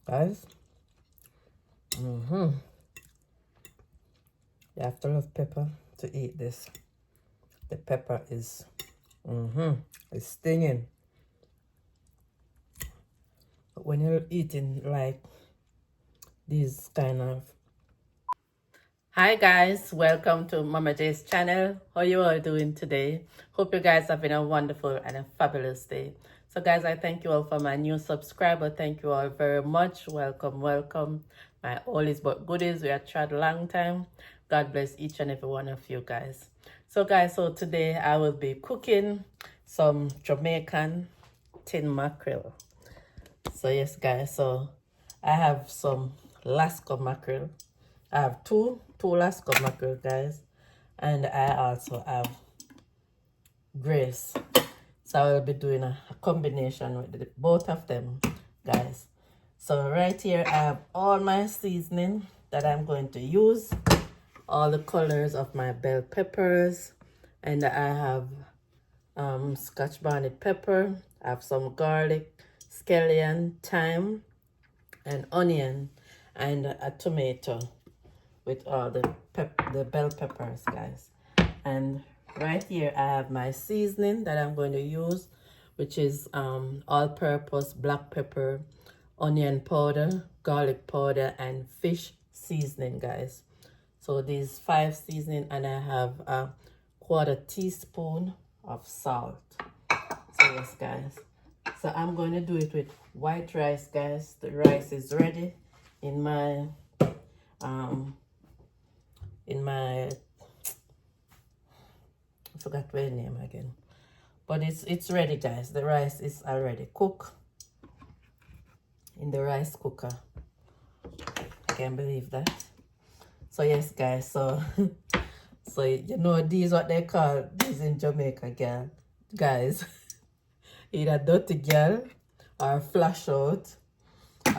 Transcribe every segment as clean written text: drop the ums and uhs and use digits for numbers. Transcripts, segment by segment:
guys. You have to love pepper to eat this. The pepper is it's stinging. But when you're eating like these kind of... Hi guys, welcome to Mama J's channel. How you all doing today? Hope you guys having a wonderful and a fabulous day. So guys, I thank you all for my new subscriber. Thank you all very much. Welcome, welcome. My all is but goodies. We have tried a long time. God bless each and every one of you guys. So guys, so today I will be cooking some Jamaican tin mackerel. So yes guys, so I have some Alaska mackerel. I have two Alaska mackerel, guys, and I also have Grace. So I will be doing a combination with both of them, guys. So right here I have all my seasoning that I'm going to use, all the colors of my bell peppers, and I have scotch bonnet pepper. I have some garlic, scallion, thyme, and onion, and a tomato with all the bell peppers, guys. And right here I have my seasoning that I'm going to use, which is all-purpose black pepper, onion powder, garlic powder, and fish seasoning, guys. So these 5 seasoning, and I have a 1/4 teaspoon of salt. So yes guys, so I'm going to do it with white rice, guys. The rice is ready in my I forgot the name again, but it's ready, guys. The rice is already cooked in the rice cooker. I can't believe that. So yes guys, so so you know, these what they call these in Jamaica, girl, guys. Either dirty girl or flash out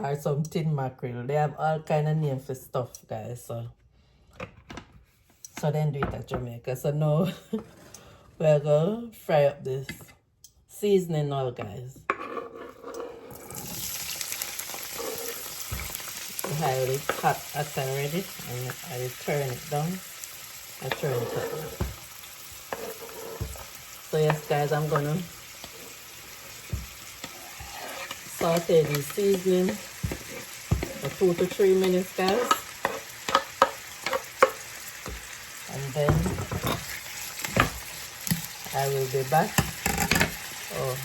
or some tin mackerel. They have all kind of names for stuff, guys. So then do it at Jamaica. So now we're going to fry up this seasoning now, guys. The high is hot already, and I will turn it down. I turn it up. So yes guys, I'm going to saute the seasoning for 2 to 3 minutes, guys. And then I will be back. Oh,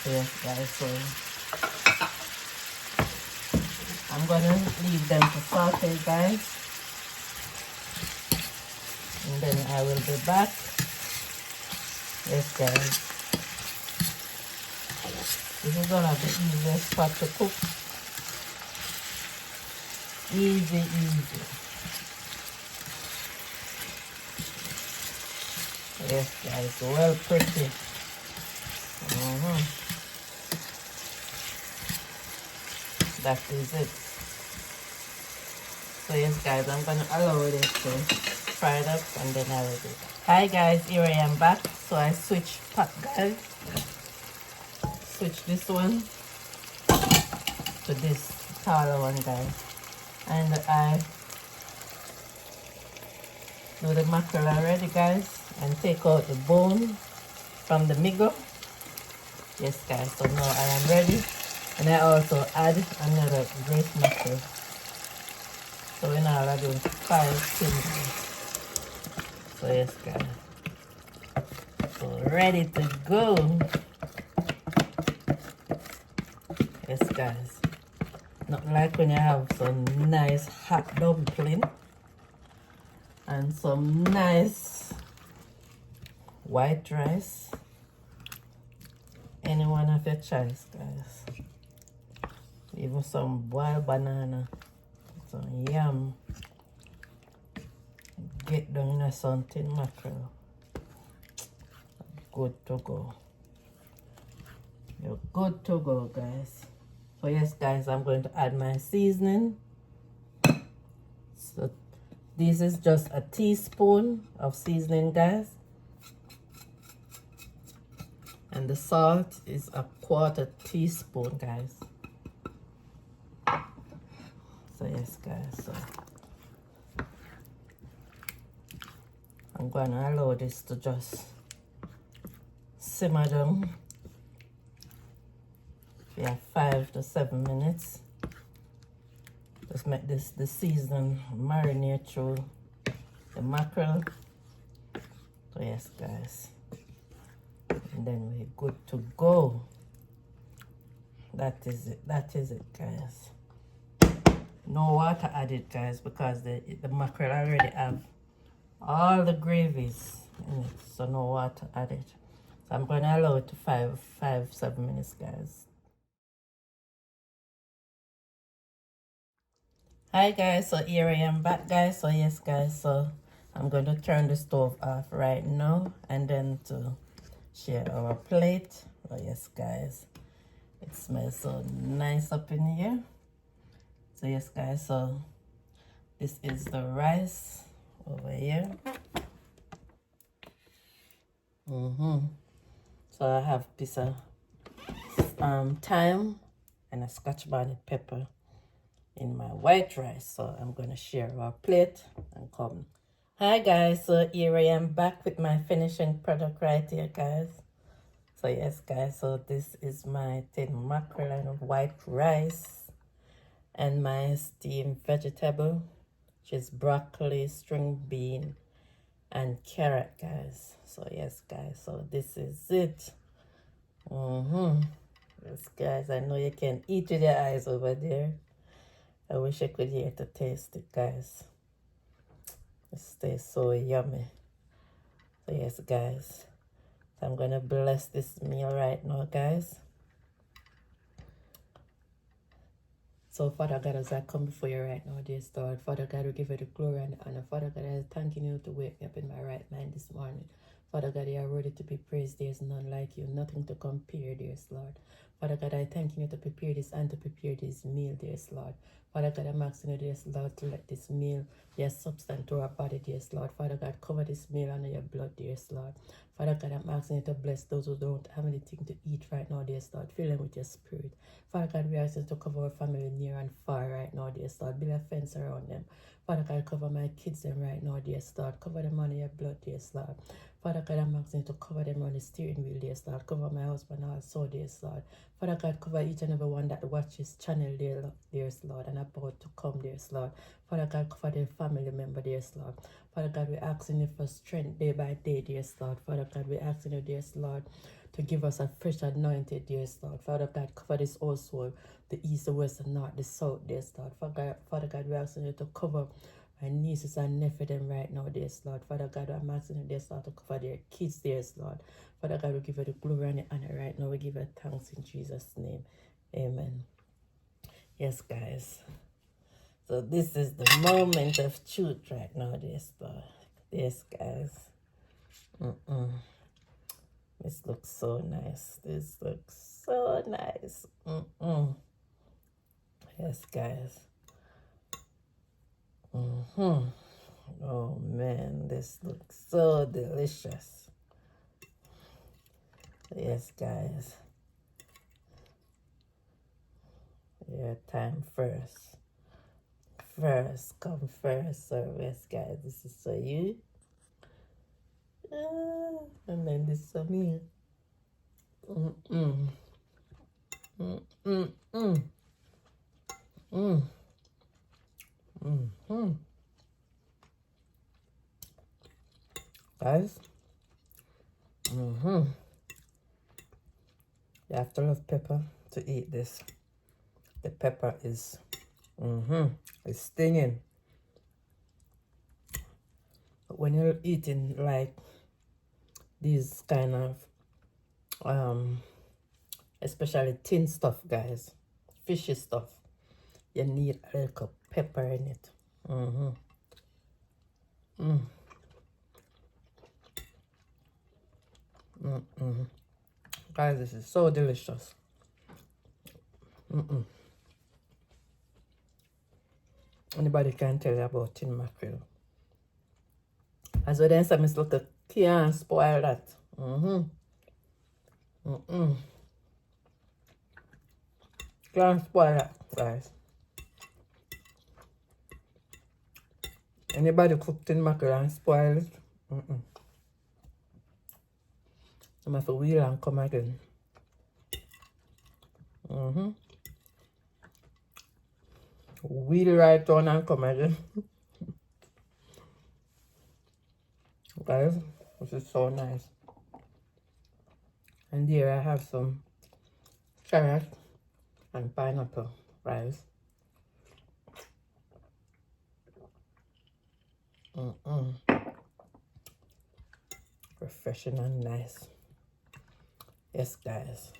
yes guys, so I'm gonna leave them to saute, guys, and then I will be back. Yes guys, this is one of the easiest pot to cook. Easy. Yes guys, well pretty. That is it. So yes guys, I'm gonna allow it to fry it up, and then I will do that. Hi guys, here I am back. So I switch pot, guys. Switch this one to this taller one, guys. And I do the mackerel already, guys, and take out the bone from the middle. Yes guys, so now I am ready, and I also add another great mackerel. So we now are doing 5 things. So yes guys, so ready to go. Yes guys, not like when you have some nice hot dumpling and some nice white rice. Any one of your choice, guys. Even some boiled banana, some yam. Get down in something mackerel. Good to go. You're good to go, guys. So yes guys, I'm going to add my seasoning. So this is just a teaspoon of seasoning, guys. And the salt is a 1/4 teaspoon, guys. So yes, guys, so I'm gonna allow this to just simmer down for 5 to 7 minutes. Just make the season marinate through the mackerel. So yes, guys, and then we're good to go. That is it, guys. No water added, guys, because the mackerel already have all the gravies in it, so no water added. So I'm going to allow it to 7 minutes, guys. Hi guys, so here I am back, guys. So yes, guys, so I'm going to turn the stove off right now and then to share our plate. So yes, guys, it smells so nice up in here. So yes, guys, so this is the rice over here. So I have a piece of thyme and a Scotch bonnet pepper in my white rice. So I'm gonna share our plate and come. Hi guys, so here I am back with my finishing product right here, guys. So yes, guys, so this is my tin mackerel and white rice and my steamed vegetable, which is broccoli, string bean, and carrot, guys. So yes, guys, so this is it. Yes, guys, I know you can eat with your eyes over there. I wish I could hear to taste it, guys. It tastes so yummy. So yes, guys, so I'm gonna bless this meal right now, guys. So Father God, as I come before you right now, dear Lord, Father God, we give you the glory and the honor. Father God, I am thanking you to wake me up in my right mind this morning. Father God, you are worthy to be praised. There is none like you, nothing to compare, dear Lord. Father God, I thank you to prepare this and to prepare this meal, dear Lord. Father God, I'm asking you, dear Lord, to let this meal be a substance to our body, dear Lord. Father God, cover this meal under your blood, dear Lord. Father God, I'm asking you to bless those who don't have anything to eat right now, dear Lord. Fill them with your spirit. Father God, we ask you to cover our family near and far right now, dear Lord. Build a fence around them. Father God, cover my kids them right now, dear Lord. Cover them under your blood, dear Lord. Father God, I'm asking you to cover them on the steering wheel, dear Lord. Cover my husband also, dear Lord. Father God, cover each and every one that watches channel, dear Lord, and about to come, dear Lord. Father God, cover their family member, dear Lord. Father God, we're asking you for strength day by day, dear Lord. Father God, we're asking you, dear Lord, to give us a fresh anointed, dear Lord. Father God, cover this household, the east, the west, the north, the south, dear Lord. Father God, we're asking you to cover my nieces and nephews them right now, dear Lord. Father God, I'm asking you, dear Lord, to cover their kids, dear Lord. Father God, we give you the glory and the honor right now. We give you thanks in Jesus' name. Amen. Yes, guys. So this is the moment of truth right now, dear Lord. Yes, guys. This looks so nice. This looks so nice. Yes, guys. Oh man, this looks so delicious. Yes, guys. Your time first. First, come first. So yes, guys, this is for you. And then this is for me. Guys, you have to love pepper to eat this. The pepper is, it's stinging. But when you're eating like these kind of, especially tin stuff, guys, fishy stuff, you need a little pepper in it. Guys, this is so delicious. Anybody can tell you about tin mackerel. As well then some look can't spoil that. Can't spoil that, guys. Anybody cooked in mackerel and spoil it? I'm have to wheel and come again. Wheel right on and come again. Guys, this is so nice. And here I have some carrot and pineapple rice. Refreshing and nice. Yes, guys.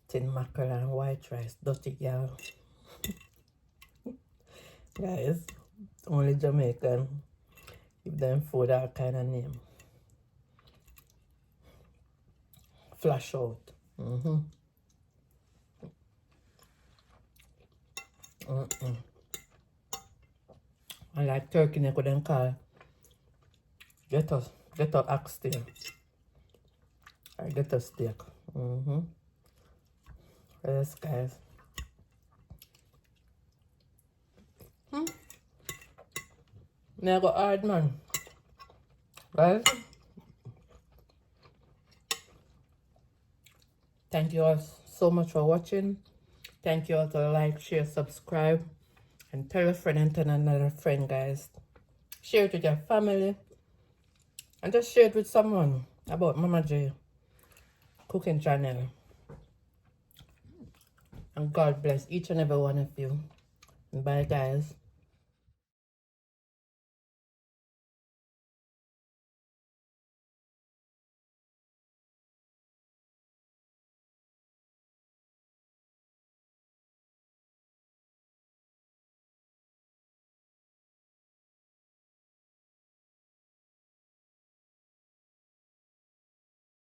Tin mackerel and white rice. Dirty girl. Guys, only Jamaican give them food that kind of name. Flash out. I like turkey neck with them call. Get us oxtail. I get a steak. Yes, guys. Never hard, man. Right? Thank you all so much for watching. Thank you all to like, share, subscribe, and tell a friend and tell another friend, guys. Share it with your family. And just share it with someone about Mama J cooking channel. And God bless each and every one of you. And bye, guys.